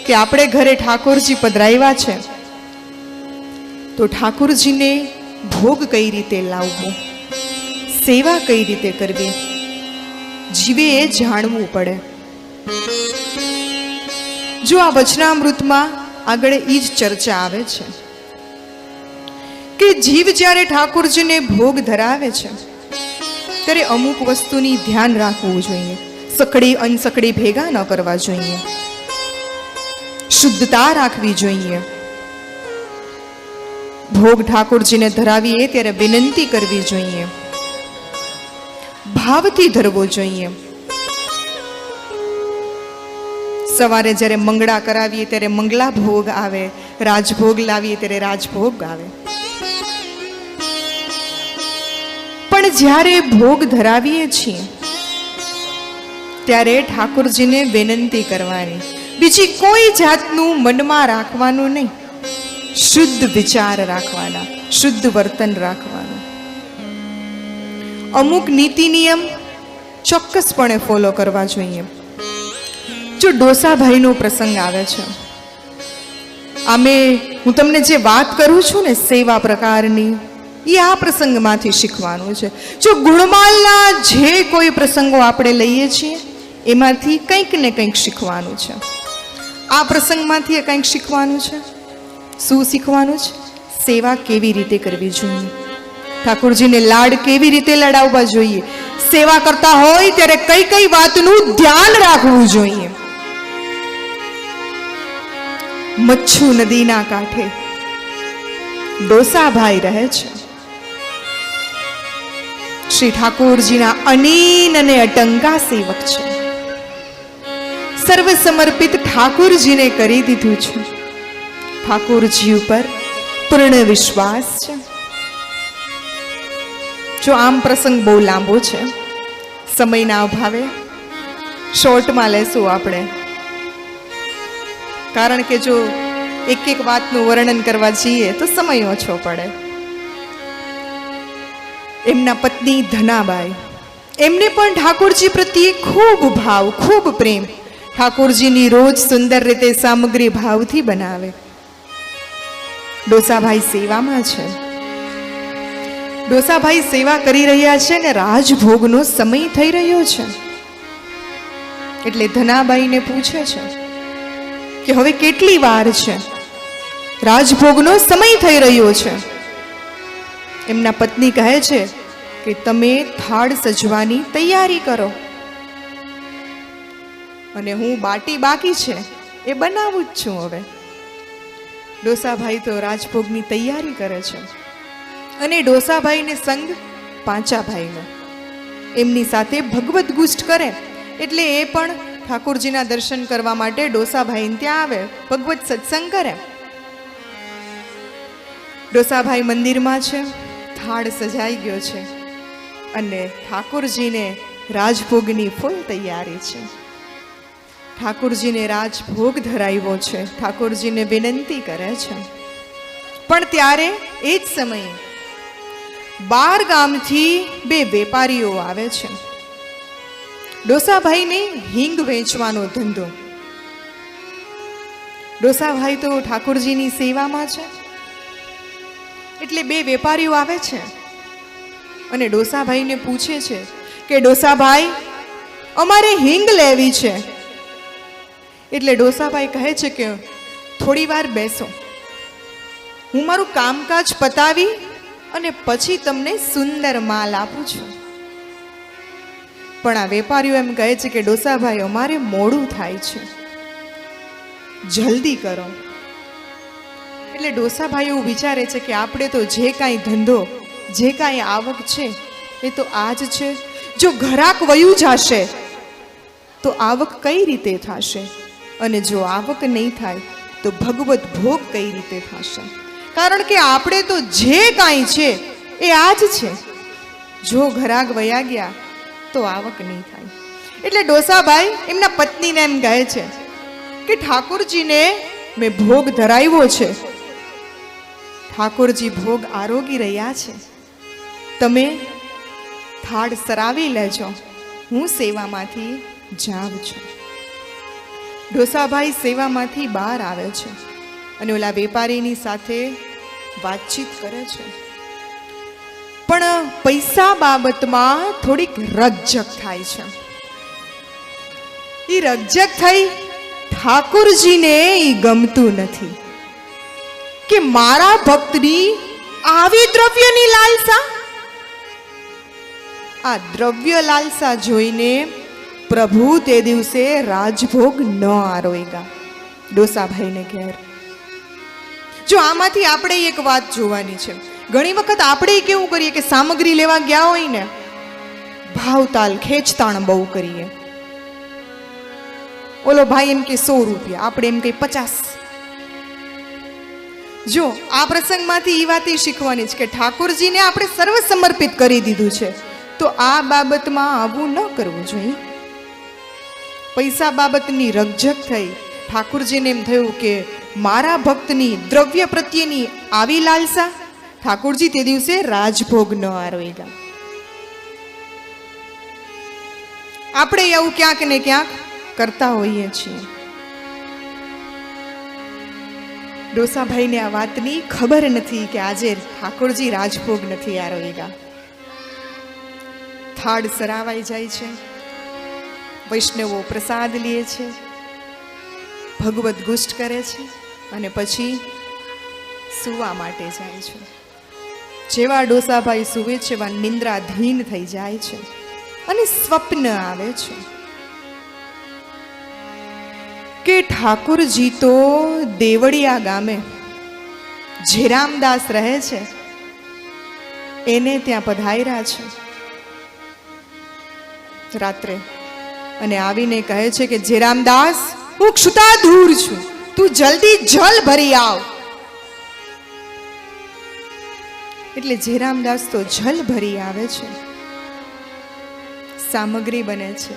કે આપણે ઘરે ઠાકોરજી પધરાવ્યા છે તો ઠાકોરજીને ભોગ કઈ રીતે લાવવો, સેવા કઈ રીતે કરવી, જીવે એ જાણવું પડે. જો આ વચનામૃતમાં આગળ એ જ ચર્ચા આવે છે કે જીવ જ્યારે ઠાકોરજીને ભોગ ધરાવે છે ત્યારે અમુક વસ્તુની ધ્યાન રાખવું જોઈએ. સકડી અનસકડી ભેગા ન કરવા જોઈએ, શુદ્ધતા રાખવી જોઈએ. ભોગ ઠાકોરજીને ધરાવીએ ત્યારે વિનંતી કરવી જોઈએ, ભાવથી ધરવો જોઈએ. સવારે જ્યારે મંગળા કરાવીએ ત્યારે મંગલા ભોગ આવે, રાજભોગ લાવીએ ત્યારે રાજભોગ આવે. પણ જ્યારે ભોગ ધરાવીએ છીએ ત્યારે ઠાકોરજીને વિનંતી કરવાની, બીજી કોઈ જાતનું મનમાં રાખવાનું નહીં. શુદ્ધ વિચાર રાખવાના, શુદ્ધ વર્તન રાખવાનું. અમુક નીતિ નિયમ ચોક્કસપણે ફોલો કરવા જોઈએ. જો ડોસાભાઈનો પ્રસંગ આવે છે, હું તમને જે વાત કરું છું ને સેવા પ્રકારની, એ આ પ્રસંગમાંથી શીખવાનું છે. જો ગુણમાલના જે કોઈ પ્રસંગો આપણે લઈએ છીએ એમાંથી કંઈક ને કંઈક શીખવાનું છે. આ પ્રસંગમાંથી કંઈક શીખવાનું છે. શું શીખવાનું છે? સેવા કેવી રીતે કરવી જોઈએ, ઠાકોરજીને લાડ કેવી રીતે લડાવવા જોઈએ, સેવા કરતા હોય ત્યારે કઈ કઈ વાતનું ધ્યાન રાખવું જોઈએ. મચ્છુ નદીના કાંઠે ડોસાભાઈ રહે છે. શ્રી ઠાકોરજીના અનીન અને અટંકા સેવક છે. સર્વ સમર્પિત ઠાકોરજીને કરી દીધું છે. ઠાકોરજી ઉપર પૂર્ણ વિશ્વાસ છે. જો આમ પ્રસંગ બહુ લાંબો છે, સમયના અભાવે શોર્ટમાં લેશું આપણે, કારણ કે જો એક એક વાતનું વર્ણન કરવા જઈએ તો સમય ઓછો પડે. એમના પત્ની ધનાબાઈ, એમને પણ ઠાકોરજી પ્રત્યે ખૂબ ભાવ, ખૂબ પ્રેમ. ઠાકોરજીની રોજ સુંદર રીતે સામગ્રી ભાવથી બનાવે. ડોસાભાઈ સેવામાં છે. ડોસાભાઈ સેવા કરી રહ્યા છે ને રાજભોગનો સમય થઈ રહ્યો છે. એટલે ધનાબાઈને પૂછે છે કે હવે કેટલી વાર છે, રાજભોગનો સમય થઈ રહ્યો છે. એમના પત્ની કહે છે કે તમે થાળ સજવાની તૈયારી કરો અને હું બાટી બાકી છે એ બનાવું જ છું. હવે ડોસાભાઈ તો રાજભોગની તૈયારી કરે છે અને ડોસાભાઈને સંગ પાંચાભાઈનો, એમની સાથે ભગવત ગુષ્ટ કરે. એટલે એ પણ ઠાકોરજીના દર્શન કરવા માટે ડોસાભાઈને ત્યાં આવે, ભગવત સત્સંગ કરે. ડોસાભાઈ મંદિરમાં છે, થાળ સજાઈ ગયો છે અને ઠાકોરજીને રાજભોગની ફૂલ તૈયારી છે. ઠાકોરજીને રાજભોગ ધરાવ્યો છે, ઠાકોરજીને વિનંતી કરે છે. પણ ત્યારે એ જ સમયે 12 ગામથી 2 વેપારીઓ આવે છે. ડોસાભાઈને હિંગ વેચવાનો ધંધો. ડોસાભાઈ તો ઠાકોરજીની સેવામાં છે એટલે 2 વેપારીઓ આવે છે અને ડોસાભાઈને પૂછે છે કે ડોસાભાઈ, અમારે હિંગ લેવી છે. એટલે ડોસાભાઈ કહે છે કે થોડી વાર બેસો, હું મારું કામકાજ પતાવી અને પછી તમને સુંદર માલ આપું છું. પણ આ વેપારીઓ એમ કહે છે કે ડોસાભાઈ, અમારે મોડું થાય છે, જલ્દી કરો. એટલે ડોસાભાઈ એવું વિચારે છે કે આપણે તો જે કાંઈ ધંધો, જે કાંઈ આવક છે એ તો આજ છે. જો ઘરાક વયું જશે તો આવક કઈ રીતે થશે? અને જો આવક નહીં થાય તો ભગવત ભોગ કઈ રીતે થશે? કારણ કે આપણે તો જે કાંઈ છે એ આજ છે. જો ઘરાક વયા ગયા તો આવક નહીં થાય. એટલે ડોસાભાઈ એમના પત્નીને એમ કહે છે કે ઠાકોરજીને મેં ભોગ ધરાવ્યો છે, ઠાકોરજી ભોગ આરોગી રહ્યા છે, તમે થાળ સરાવી લેજો, હું સેવામાંથી જાઉં છું. ડોસાભાઈ સેવામાંથી બહાર આવે છે અને ઓલા વેપારીની સાથે વાતચીત કરે છે, પણ પૈસા બાબતમાં થોડીક રકઝક થાય છે. એ રકઝક થઈ ઠાકોરજીને એ ગમતું નથી કે મારા ભક્તની આવી દ્રવ્યની લાલસા. આ દ્રવ્ય લાલસા જોઈને પ્રભુ તે દિવસે રાજભોગ ન આરોગ્યા ડોસાભાઈને ઘેર. જો આમાંથી આપણે એક વાત જોવાની છે. ઘણી વખત આપણે કેવું કરીએ કે સામગ્રી લેવા ગયા હોય ને, ભાવતાલ ખેંચતાણ બહુ કરીએ. ઓલો ભાઈ એમ કે 100 રૂપિયા, આપણે એમ કઈ 50. જો આ પ્રસંગમાંથી એ વાત શીખવાની છે કે ઠાકોરજીને આપણે સર્વ સમર્પિત કરી દીધું છે, તો આ બાબતમાં આવું ન કરવું જોઈએ. પૈસા બાબતની રકઝક થઈ ઠાકોરજીને એમ થયું કે મારા ભક્તની દ્રવ્ય પ્રત્યેની આવી લાલસા. ઠાકોરજી તે દિવસે રાજભોગ ન આરોગ્યા. આપણે એવું ક્યાંક ને ક્યાંક કરતા હોઈએ છીએ. ડોસાભાઈને આ વાતની ખબર નથી કે આજે ઠાકોરજી રાજભોગ નથી આરોગ્યા. થાળ સરાવાઈ જાય છે, વૈષ્ણવો પ્રસાદ લે છે, ભગવત ગુષ્ટ કરે છે અને પછી સુવા માટે જાય છે. જેવા ડોસાભાઈ સુવે છે એવા નિંદ્રાધીન થઈ જાય છે અને સ્વપ્ન આવે છે કે ઠાકોરજી તો દેવળિયા ગામે જેરામદાસ રહે છે એને ત્યાં પધાર્યા છે રાત્રે, અને આવીને કહે છે કે જેરામદાસ, હું ક્ષુતા દૂર છું, તું જલ્દી જલ ભરી આવ. એટલે જેરામદાસ તો જલ ભરી આવે છે, સામગ્રી બને છે.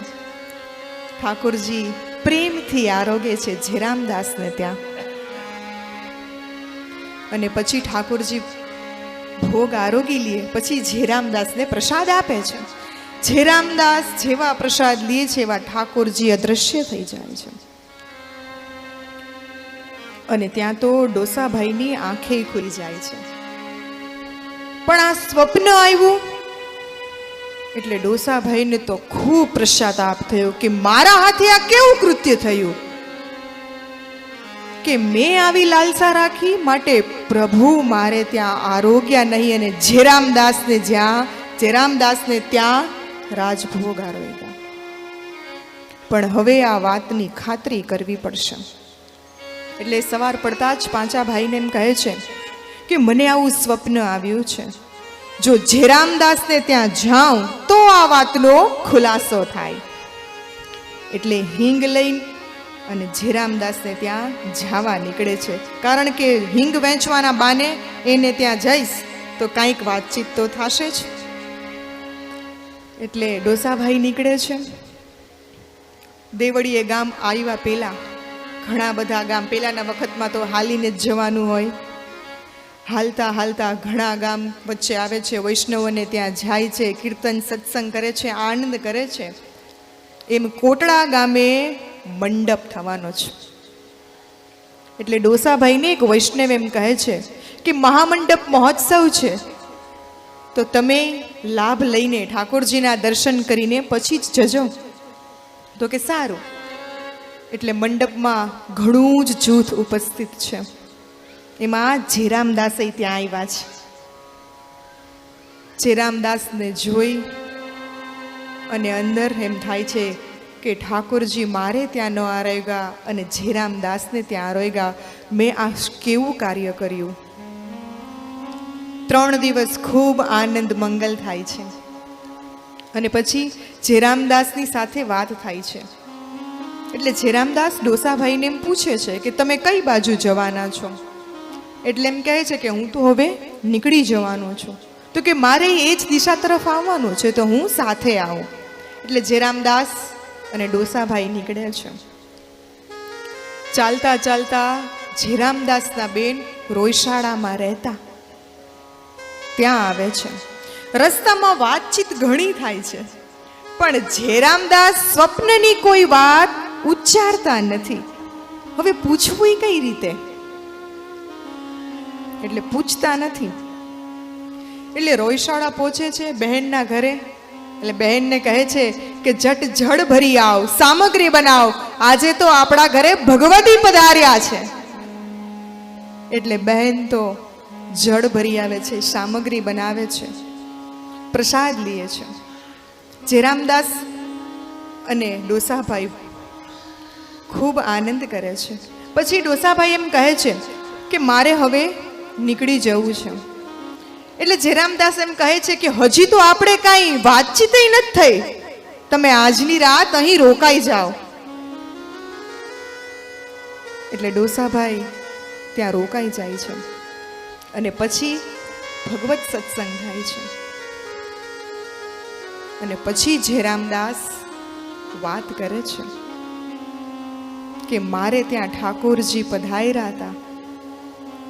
ઠાકોરજી પ્રેમથી આરોગે છે જેરામદાસને ત્યાં, અને પછી ઠાકોરજી ભોગ આરોગી લે, પછી જેરામદાસને પ્રસાદ આપે છે. જેરામદાસ જેવા પ્રસાદ લે છે એવા ઠાકોરજી અદ્રશ્ય થઈ જાય છે. અને ત્યાં તો ડોસાભાઈની આંખે ખુલી જાય છે. પણ આ સ્વપ્ન આવ્યું એટલે ડોસાભાઈને તો ખૂબ પશ્ચાતાપ થયો કે મારા હાથે આ કેવું કૃત્ય થયું કે મેં આવી લાલસા રાખી, માટે પ્રભુ મારે ત્યાં આરોગ્યા નહીં અને જેરામદાસને ત્યાં રાજભોગ આરોગ્યા. પણ હવે આ વાતની ખાતરી કરવી પડશે. એટલે સવાર પડતા જ પાંચા ભાઈને એમ કહે છે કે મને આવું સ્વપ્ન આવ્યું છે, જો જેરામદાસને ત્યાં જાઉં તો આ વાતનો ખુલાસો થાય. એટલે હિંગ લઈને અને જેરામદાસને ત્યાં જવા નીકળે છે, કારણ કે હિંગ વેચવાના બાને એને ત્યાં જઈશ તો કાંઈક વાતચીત તો થશે જ. એટલે ડોસાભાઈ નીકળે છે. દેવળીએ ગામ આવ્યા પહેલા ઘણા બધા ગામ, પહેલાના વખતમાં તો હાલીને જ જવાનું હોય, હાલતા હાલતા ઘણા ગામ વચ્ચે આવે છે, વૈષ્ણવોને ત્યાં જાય છે, કીર્તન સત્સંગ કરે છે, આનંદ કરે છે. એમ કોટડા ગામે મંડપ થવાનો છે. એટલે ડોસાભાઈને એક વૈષ્ણવ એમ કહે છે કે મહામંડપ મહોત્સવ છે, તો તમે લાભ લઈને ઠાકોરજીના દર્શન કરીને પછી જ જજો. તો કે સારું. એટલે મંડપમાં ઘણું જ જૂથ ઉપસ્થિત છે. એમાં જેરામદાસ ત્યાં આવ્યા છે. જેરામદાસને જોઈ અને અંદર એમ થાય છે કે ઠાકોરજી મારે ત્યાં ન આરોગ્યા અને જેરામદાસને ત્યાં આરોગ્યા, મેં આ કેવું કાર્ય કર્યું. 3 દિવસ ખૂબ આનંદ મંગલ થાય છે. અને પછી જેરામદાસની સાથે વાત થાય છે. એટલે જેરામદાસ ડોસાભાઈને એમ પૂછે છે કે તમે કઈ બાજુ જવાના છો? એટલે એમ કહે છે કે હું તો હવે નીકળી જવાનો છું. તો કે મારે એ જ દિશા તરફ આવવાનું છે, તો હું સાથે આવું. એટલે જેરામદાસ અને ડોસાભાઈ નીકળે છે. ચાલતા ચાલતા જેરામદાસના બેન રોયશાળામાં રહેતા ત્યાં આવે છે. રસ્તામાં વાતચીત ઘણી થાય છે, પણ જેરામદાસ સ્વપ્નની કોઈ વાત ઉચ્ચારતા નથી. હવે પૂછવું કઈ રીતે? એટલે પૂછતા નથી. એટલે રોયશાળા પહોંચે છે બહેનના ઘરે. એટલે બહેનને કહે છે કે જટ જડ ભરી આવ, સામગ્રી બનાવ, આજે તો આપણા ઘરે ભગવતી પધાર્યા છે. એટલે બહેન તો જડ ભરી આવે છે, સામગ્રી બનાવે છે, પ્રસાદ લે છે. જેરામદાસ અને ડોસાભાઈ ખૂબ આનંદ કરે છે. પછી ડોસાભાઈ એમ કહે છે કે મારે હવે નીકળી જવું છે. એટલે જેરામદાસ એમ કહે છે કે હજી તો આપણે કાંઈ વાતચીત નથી થઈ, તમે આજની રાત અહીં રોકાઈ જાઓ. એટલે ડોસાભાઈ ત્યાં રોકાઈ જાય છે અને પછી ભગવત સત્સંગ થાય છે. અને પછી જેરામદાસ વાત કરે છે કે મારે ત્યાં ઠાકોરજી પધાર્યા હતા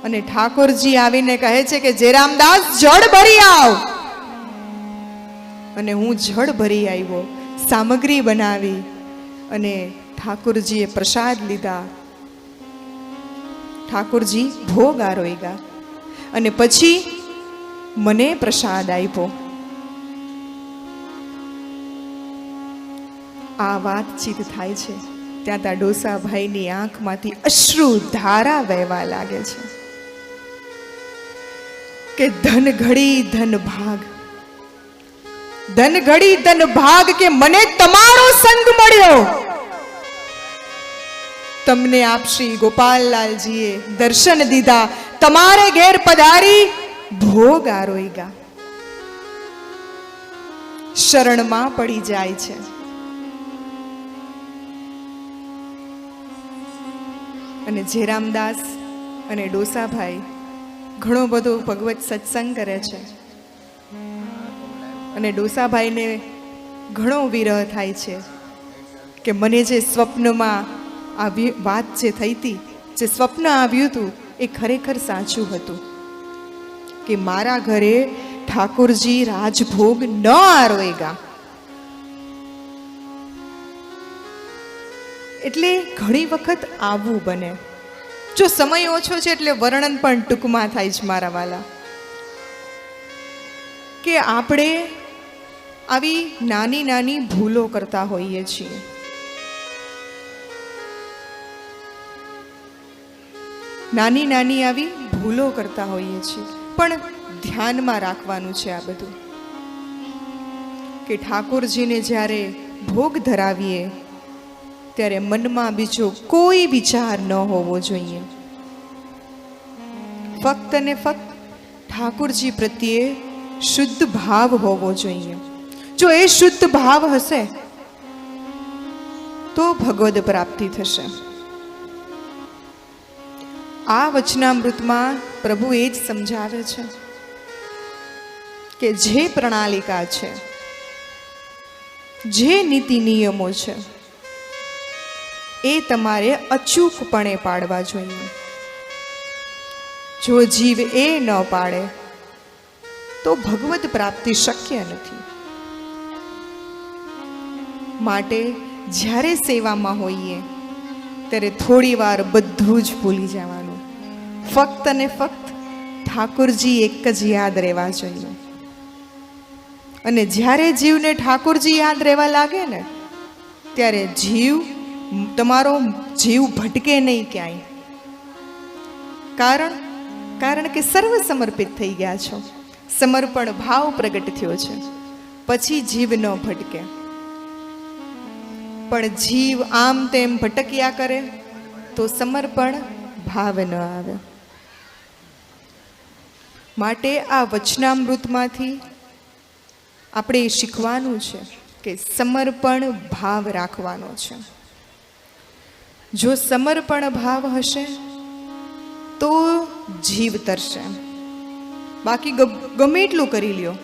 અને ઠાકોરજી આવીને કહે છે કે જેરામદાસ જળ ભરી આવ. અને હું જળ ભરી આવ્યો, સામગ્રી બનાવી અને ઠાકોરજીએ પ્રસાદ લીધા. ઠાકોરજી ભોગ આરોગ્યા અને પછી મને પ્રસાદ આપ્યો. આ વાતચીત થાય છે ત્યાં ત્યાં ડોસાભાઈની આંખમાંથી અશ્રુ ધારા વહેવા લાગે છે કે ધન ઘડી ધન ભાગ, ધન ઘડી ધન ભાગ કે મને તમારો સંગ મળ્યો. તમને આપ શ્રી ગોપાલલાલજીએ દર્શન દીધા, તમારે ઘેર પધારી ભોગ આરોગ્યા. શરણમાં પડી જાય છે. અને જેરામદાસ અને ડોસાભાઈ ઘણો બધો ભગવત સત્સંગ કરે છે. અને ડોસાભાઈને ઘણો વિરહ થાય છે કે મને જે સ્વપ્નમાં આવી વાત જે થઈ હતી, જે સ્વપ્ન આવ્યું હતું એ ખરેખર સાચું હતું કે મારા ઘરે ઠાકોરજી રાજભોગ ન આરોગ્યા. એટલે ઘણી વખત આવવું બને. જો સમય ઓછો છે એટલે વર્ણન પણ ટૂંકમાં થાય છે મારા વાલા, કે આપણે આવી નાની નાની ભૂલો કરતા હોઈએ છીએ. નાની નાની આવી ભૂલો કરતા હોઈએ છીએ, પણ ધ્યાનમાં રાખવાનું છે આ બધું કે ઠાકોરજીને જ્યારે ભોગ ધરાવીએ ત્યારે મનમાં બીજો કોઈ વિચાર ન હોવો જોઈએ. ફક્ત ને ફક્ત ઠાકોરજી પ્રત્યે શુદ્ધ ભાવ હોવો જોઈએ. જો એ શુદ્ધ ભાવ હશે તો ભગવદ પ્રાપ્તિ થશે. આ વચનામૃતમાં પ્રભુ એ જ સમજાવે છે કે જે પ્રણાલિકા છે, જે નીતિ નિયમો છે એ તમારે અચૂકપણે પાડવા જોઈએ. જો જીવ એ ન પાડે તો ભગવદ પ્રાપ્તિ શક્ય નથી. માટે જ્યારે સેવામાં હોઈએ ત્યારે થોડી વાર બધું જ ભૂલી જવાનું. ફક્ત ને ફક્ત ઠાકોરજી એક જ યાદ રહેવા જોઈએ. અને જ્યારે જીવને ઠાકોરજી યાદ રહેવા લાગે ને ત્યારે તમારો જીવ ભટકે નહીં ક્યાંય. કારણ કે સર્વ સમર્પિત થઈ ગયા છો, સમર્પણ ભાવ પ્રગટ થયો છે. પછી જીવ ન ભટકે. પણ જીવ આમ તેમ ભટક્યા કરે તો સમર્પણ ભાવ ન આવે. માટે આ વચનામૃતમાંથી આપણે શીખવાનું છે કે સમર્પણ ભાવ રાખવાનો છે. જો સમર્પણ ભાવ હશે તો જીવ તરશે. બાકી ગમે એટલું કરી લ્યો,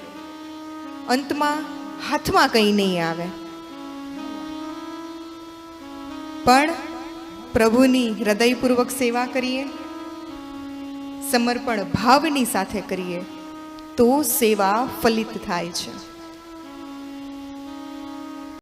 અંતમાં હાથમાં કંઈ નહીં આવે. પણ પ્રભુની હૃદયપૂર્વક સેવા કરીએ, સમર્પણ ભાવની સાથે કરીએ તો સેવા ફલિત થાય છે.